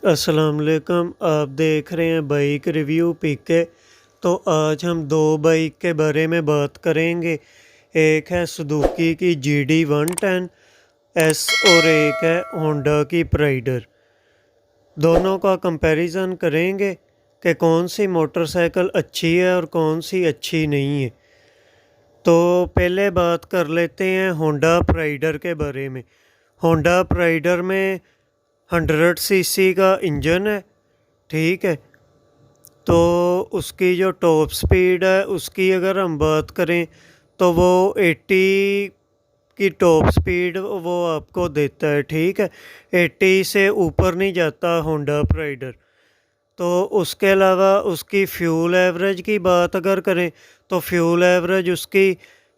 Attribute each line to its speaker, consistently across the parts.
Speaker 1: अस्सलाम वालेकुम। आप देख रहे हैं बाइक रिव्यू पीके। तो आज हम दो बाइक के बारे में बात करेंगे। एक है सुजुकी की GD110S और एक है होंडा की प्राइडर। दोनों का कंपैरिजन करेंगे कि कौन सी मोटरसाइकिल अच्छी है और कौन सी अच्छी नहीं है। तो पहले बात कर लेते हैं होंडा प्राइडर के बारे में। होंडा प्राइडर में 100 सीसी का इंजन है, ठीक है। तो उसकी जो टॉप स्पीड है उसकी अगर हम बात करें तो वो 80 की टॉप स्पीड वो आपको देता है, ठीक है। 80 से ऊपर नहीं जाता होंडा प्राइडर। तो उसके अलावा उसकी फ्यूल एवरेज की बात अगर करें तो फ्यूल एवरेज उसकी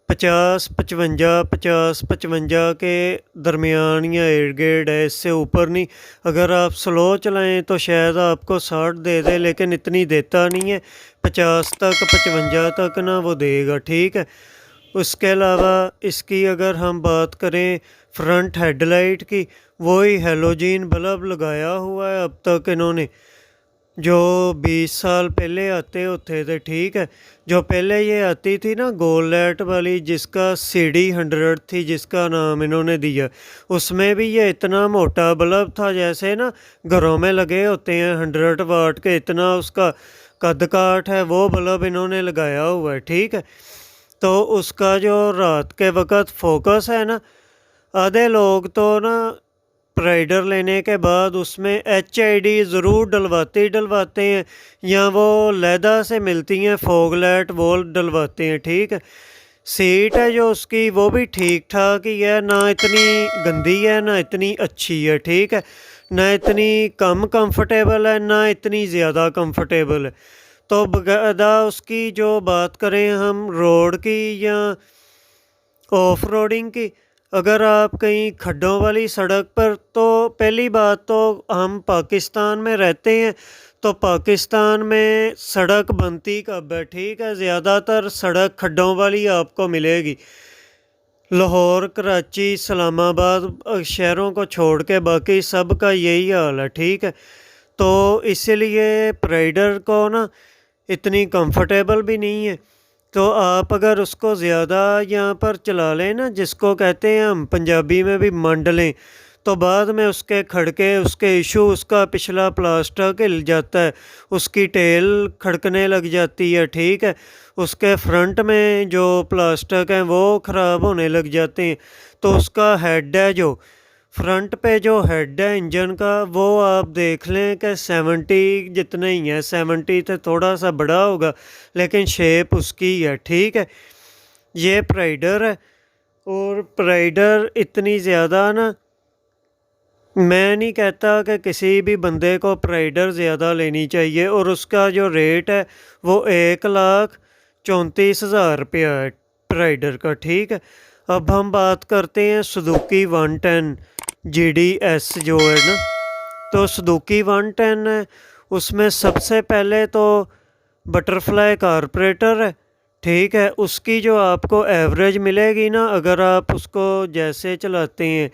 Speaker 1: 50-55 के दरमियान या इर्द गिर्द है, इससे ऊपर नहीं। अगर आप स्लो चलाएं तो शायद आपको 60 दे दे, लेकिन इतनी देता नहीं है। 50 तक 55 तक ना वो देगा, ठीक है। उसके अलावा इसकी अगर हम बात करें फ्रंट हेडलाइट की, वही हेलोजन बल्ब लगाया हुआ है अब तक इन्होंने, जो 20 साल पहले आते होते थे, ठीक है। जो पहले ये आती थी ना गोल लाइट वाली, जिसका CD100 थी, जिसका नाम इन्होंने दिया, उसमें भी ये इतना मोटा बल्ब था जैसे ना घरों में लगे होते हैं 100 वाट के, इतना उसका कद काठ है। वो बल्ब इन्होंने लगाया हुआ है, ठीक है। तो उसका जो रात के वक़्त फोकस है ना, आधे लोग तो ना प्राइडर लेने के बाद उसमें HID ज़रूर डलवाते ही डलवाते हैं, या वो लैदा से मिलती हैं फॉग लाइट, वो डलवाते हैं, ठीक है। सीट है जो उसकी वो भी ठीक ठाक ही है, ना इतनी गंदी है ना इतनी अच्छी है, ठीक है। ना इतनी कम कंफर्टेबल है ना इतनी ज़्यादा कंफर्टेबल है। तो बकायदा उसकी जो बात करें हम रोड की या ऑफ रोडिंग की, अगर आप कहीं खड्डों वाली सड़क पर, तो पहली बात तो हम पाकिस्तान में रहते हैं, तो पाकिस्तान में सड़क बनती कब है, ठीक है। ज़्यादातर सड़क खड्डों वाली आपको मिलेगी। लाहौर, कराची, इस्लामाबाद शहरों को छोड़ के बाकी सब का यही हाल है, ठीक है। तो इसीलिए प्राइडर को ना इतनी कंफर्टेबल भी नहीं है। तो आप अगर उसको ज़्यादा यहाँ पर चला लें ना, जिसको कहते हैं हम पंजाबी में भी मंड लें, तो बाद में उसके खड़के, उसके इशू, उसका पिछला प्लास्टिक हिल जाता है, उसकी टेल खड़कने लग जाती है, ठीक है। उसके फ्रंट में जो प्लास्टिक हैं वो ख़राब होने लग जाते हैं। तो उसका हेड है जो फ्रंट पे जो हेड है इंजन का, वो आप देख लें कि 70 जितना ही है, 70 से थोड़ा सा बड़ा होगा, लेकिन शेप उसकी है, ठीक है। ये प्राइडर है। और प्राइडर इतनी ज़्यादा ना, मैं नहीं कहता कि किसी भी बंदे को प्राइडर ज़्यादा लेनी चाहिए, और उसका जो रेट है वो 1,34,000 रुपया है प्राइडर का, ठीक है। अब हम बात करते हैं सुजुकी 110 GDS जो है ना। तो सुजुकी 110 है, उसमें सबसे पहले तो बटरफ्लाई कारपोरेटर है, ठीक है। उसकी जो आपको एवरेज मिलेगी ना, अगर आप उसको जैसे चलाते हैं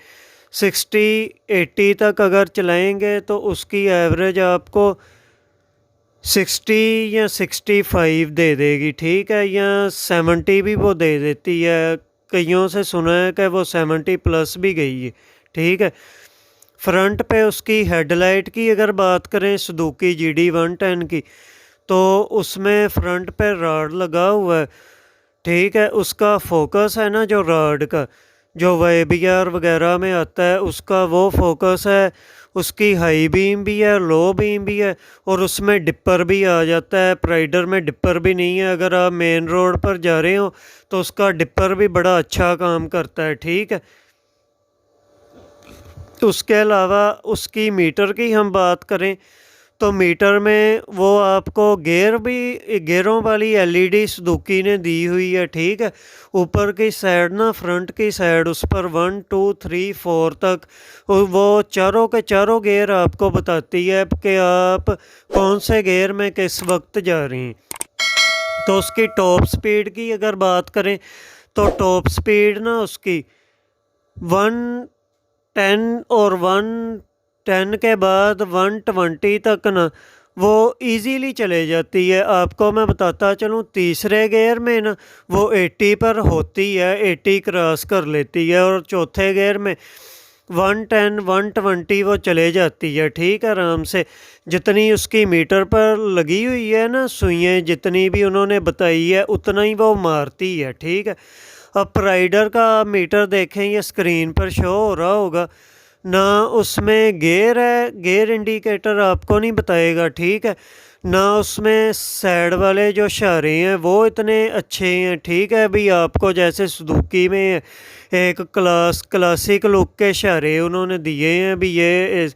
Speaker 1: 60-80 तक अगर चलाएंगे, तो उसकी एवरेज आपको 60 या 65 दे देगी, ठीक है। या 70 भी वो दे देती है, कईयों से सुना है कि वो 70 प्लस भी गई है, ठीक है। फ्रंट पे उसकी हेडलाइट की अगर बात करें सुजुकी GD110 की, तो उसमें फ्रंट पे राड लगा हुआ है, ठीक है। उसका फोकस है ना जो राड का, जो YBR वगैरह में आता है, उसका वो फोकस है। उसकी हाई बीम भी है, लो बीम भी है, और उसमें डिपर भी आ जाता है। प्राइडर में डिपर भी नहीं है, अगर आप मेन रोड पर जा रहे हो तो उसका डिपर भी बड़ा अच्छा काम करता है, ठीक है। उसके अलावा उसकी मीटर की हम बात करें तो मीटर में वो आपको गेयर भी, गेयरों वाली LED सुजुकी ने दी हुई है, ठीक है। ऊपर की साइड ना, फ्रंट की साइड, उस पर 1 2 3 4 तक वो चारों के चारों गेयर आपको बताती है कि आप कौन से गेयर में किस वक्त जा रही हैं। तो उसकी टॉप स्पीड की अगर बात करें तो टॉप स्पीड ना उसकी 110 और 10 के बाद 120 तक ना वो इजीली चले जाती है। आपको मैं बताता चलूँ, तीसरे गियर में ना वो 80 पर होती है, 80 क्रॉस कर लेती है, और चौथे गियर में 110 120 वो चले जाती है। ठीक है, आराम से जितनी उसकी मीटर पर लगी हुई है ना सुइयाँ, जितनी भी उन्होंने बताई है उतना ही वो मारती है। ठीक है, अब प्राइडर का मीटर देखें, ये स्क्रीन पर शो हो रहा होगा ना, उसमें गेयर है, गेयर इंडिकेटर आपको नहीं बताएगा। ठीक है ना, उसमें साइड वाले जो इशारे हैं वो इतने अच्छे हैं। ठीक है, अभी आपको जैसे सुजुकी में एक क्लासिक लुक के इशारे उन्होंने दिए हैं, भी ये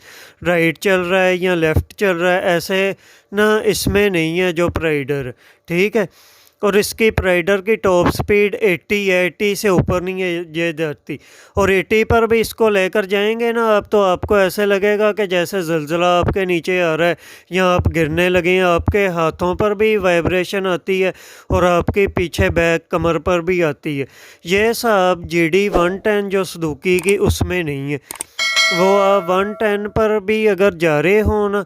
Speaker 1: राइट चल रहा है या लेफ़्ट चल रहा है, ऐसे ना इसमें नहीं है जो प्राइडर। ठीक है, और इसकी प्राइडर की टॉप स्पीड 80 है, 80 से ऊपर नहीं है ये जाती। और 80 पर भी इसको लेकर जाएंगे ना आप, तो आपको ऐसे लगेगा कि जैसे ज़लज़ला आपके नीचे आ रहा है या आप गिरने लगे हैं। आपके हाथों पर भी वाइब्रेशन आती है और आपके पीछे बैक कमर पर भी आती है। ये सब GD 110 जो सुजुकी की उसमें नहीं है। वो आप 110 पर भी अगर जा रहे हो ना,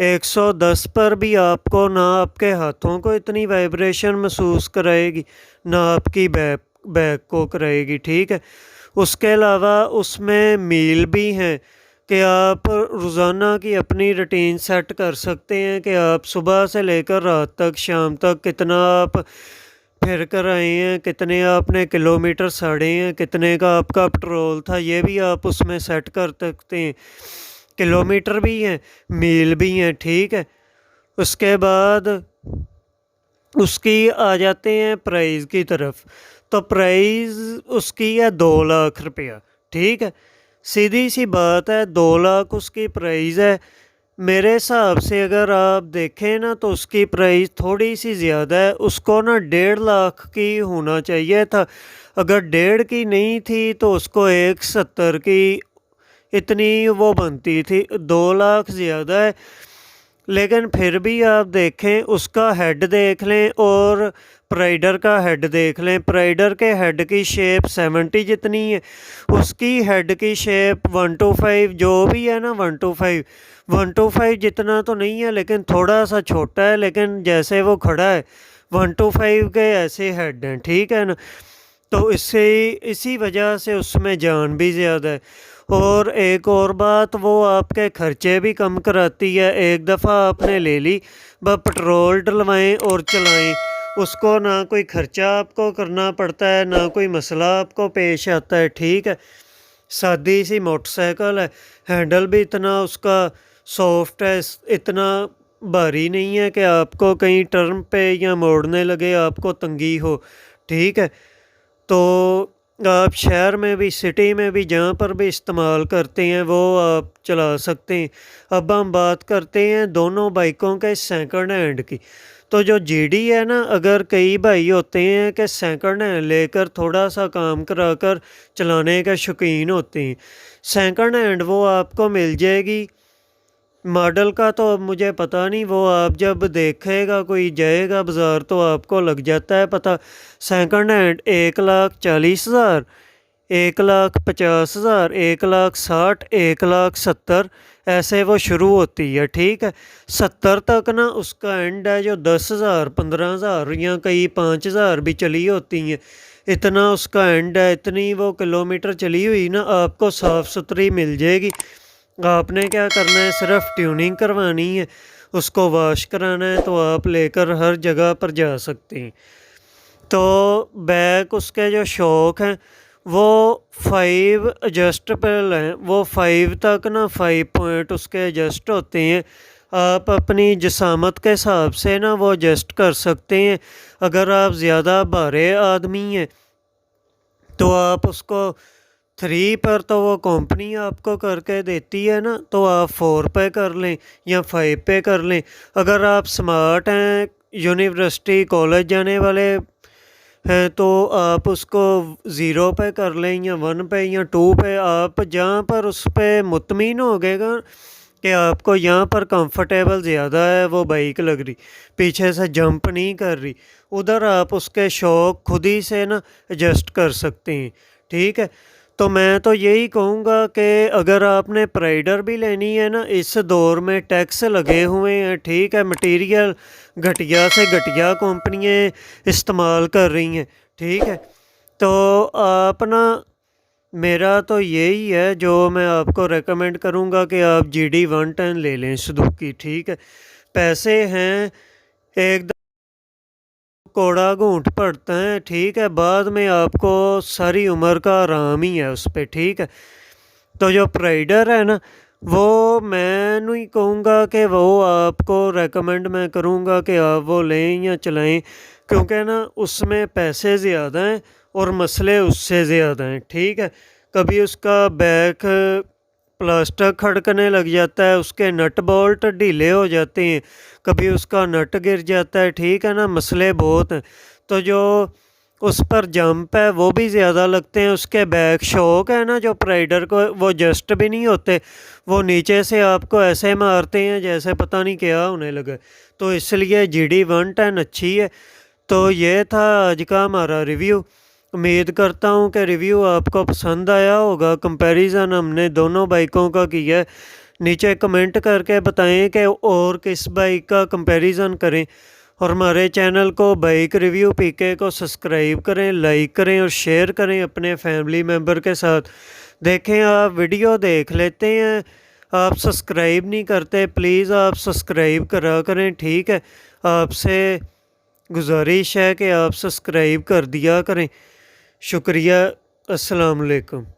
Speaker 1: 110 पर भी आपको ना आपके हाथों को इतनी वाइब्रेशन महसूस कराएगी, ना आपकी बैक को कराएगी। ठीक है, उसके अलावा उसमें मील भी हैं कि आप रोज़ाना की अपनी रूटीन सेट कर सकते हैं कि आप सुबह से लेकर रात तक, शाम तक कितना आप फिर कर आए हैं, कितने आपने किलोमीटर साड़े हैं, कितने का आपका पेट्रोल था, ये भी आप उसमें सेट कर सकते हैं। किलोमीटर भी हैं, मील भी हैं। ठीक है, उसके बाद उसकी आ जाते हैं प्राइस की तरफ। तो प्राइस उसकी है 2 लाख रुपया। ठीक है, सीधी सी बात है, 2 लाख उसकी प्राइस है। मेरे हिसाब से अगर आप देखें ना तो उसकी प्राइस थोड़ी सी ज़्यादा है, उसको ना 1.5 लाख की होना चाहिए था। अगर 1.5 की नहीं थी तो उसको 170 की इतनी वो बनती थी। 2 लाख ज़्यादा है, लेकिन फिर भी आप देखें, उसका हेड देख लें और प्राइडर का हेड देख लें। प्राइडर के हेड की शेप 70 जितनी है, उसकी हेड की शेप 125 जो भी है ना, 125 जितना तो नहीं है, लेकिन थोड़ा सा छोटा है, लेकिन जैसे वो खड़ा है 125 के ऐसे हेड हैं। ठीक है ना, तो इससे इसी वजह से उसमें जान भी ज़्यादा है। और एक और बात, वो आपके खर्चे भी कम कराती है। एक दफ़ा आपने ले ली, बस पेट्रोल डलवाएं और चलाएं, उसको ना कोई खर्चा आपको करना पड़ता है, ना कोई मसला आपको पेश आता है। ठीक है, सादी सी मोटरसाइकिल है, हैंडल भी इतना उसका सॉफ्ट है, इतना भारी नहीं है कि आपको कहीं टर्न पे या मोड़ने लगे आपको तंगी हो। ठीक है, तो आप शहर में भी, सिटी में भी, जहाँ पर भी इस्तेमाल करते हैं वो आप चला सकते हैं। अब हम बात करते हैं दोनों बाइकों के सेकंड हैंड की। तो जो GD है ना, अगर कई भाई होते हैं कि सेकंड हैंड लेकर थोड़ा सा काम कराकर चलाने के शौकीन होते हैं, सेकंड हैंड वो आपको मिल जाएगी। मॉडल का तो अब मुझे पता नहीं, वो आप जब देखेगा, कोई जाएगा बाज़ार तो आपको लग जाता है पता। सेकंड हैंड 1,40,000, 1,50,000, 1,60,000, 1,70,000 ऐसे वो शुरू होती है। ठीक है, 70 तक ना उसका एंड है, जो 10,000, 15,000 या कई 5,000 भी चली होती हैं। इतना उसका एंड है, इतनी वो किलोमीटर चली हुई ना आपको साफ़ सुथरी मिल जाएगी। आपने क्या करना है, सिर्फ ट्यूनिंग करवानी है, उसको वॉश कराना है, तो आप लेकर हर जगह पर जा सकते हैं। तो बैक उसके जो शॉक हैं वो 5 एडजस्टेबल हैं, वो 5 तक ना 5 पॉइंट उसके एडजस्ट होते हैं। आप अपनी जिसामत के हिसाब से ना वो एडजस्ट कर सकते हैं। अगर आप ज़्यादा भारे आदमी हैं तो आप उसको 3 पर तो वो कंपनी आपको करके देती है ना, तो आप 4 पे कर लें या 5 पे कर लें। अगर आप स्मार्ट हैं, यूनिवर्सिटी कॉलेज जाने वाले हैं, तो आप उसको 0 पे कर लें या 1 पे या 2 पे। आप जहाँ पर उस पर मुतमिन हो गएगा कि आपको यहाँ पर कंफर्टेबल ज़्यादा है, वो बाइक लग रही, पीछे से जंप नहीं कर रही, उधर आप उसके शौक खुद ही से ना एडजस्ट कर सकते हैं। ठीक है, तो मैं तो यही कहूँगा कि अगर आपने प्राइडर भी लेनी है ना, इस दौर में टैक्स लगे हुए हैं, ठीक है, मटेरियल घटिया से घटिया कंपनियाँ इस्तेमाल कर रही हैं, ठीक है। तो आप ना, मेरा तो यही है जो मैं आपको रेकमेंड करूँगा कि आप GD110 ले लें सुजुकी, ठीक है। पैसे हैं एकदम कोड़ा घूंट पड़ता है, ठीक है, बाद में आपको सारी उम्र का आराम ही है उस पर, ठीक है। तो जो प्राइडर है ना, वो मैं नहीं कहूँगा कि वो आपको रेकमेंड मैं करूँगा कि आप वो लें या चलाएं, क्योंकि ना उसमें पैसे ज़्यादा हैं और मसले उससे ज़्यादा हैं, ठीक है। कभी उसका बैक प्लास्टर खड़कने लग जाता है, उसके नट बोल्ट ढीले हो जाते हैं, कभी उसका नट गिर जाता है, ठीक है ना, मसले बहुत हैं। तो जो उस पर जंप है वो भी ज़्यादा लगते हैं, उसके बैक शॉक है ना जो प्राइडर को, वो जस्ट भी नहीं होते, वो नीचे से आपको ऐसे मारते हैं जैसे पता नहीं क्या होने लगा। तो इसलिए GD110 अच्छी है। तो ये था आज का हमारा रिव्यू। उम्मीद करता हूँ कि रिव्यू आपको पसंद आया होगा। कंपैरिजन हमने दोनों बाइकों का किया है। नीचे कमेंट करके बताएं कि और किस बाइक का कंपैरिजन करें, और हमारे चैनल को बाइक रिव्यू पीके को सब्सक्राइब करें, लाइक करें और शेयर करें अपने फैमिली मेम्बर के साथ। देखें, आप वीडियो देख लेते हैं, आप सब्सक्राइब नहीं करते, प्लीज़ आप सब्सक्राइब करा करें, ठीक है। आपसे गुजारिश है कि आप सब्सक्राइब कर दिया करें। शुक्रिया। अस्सलाम वालेकुम।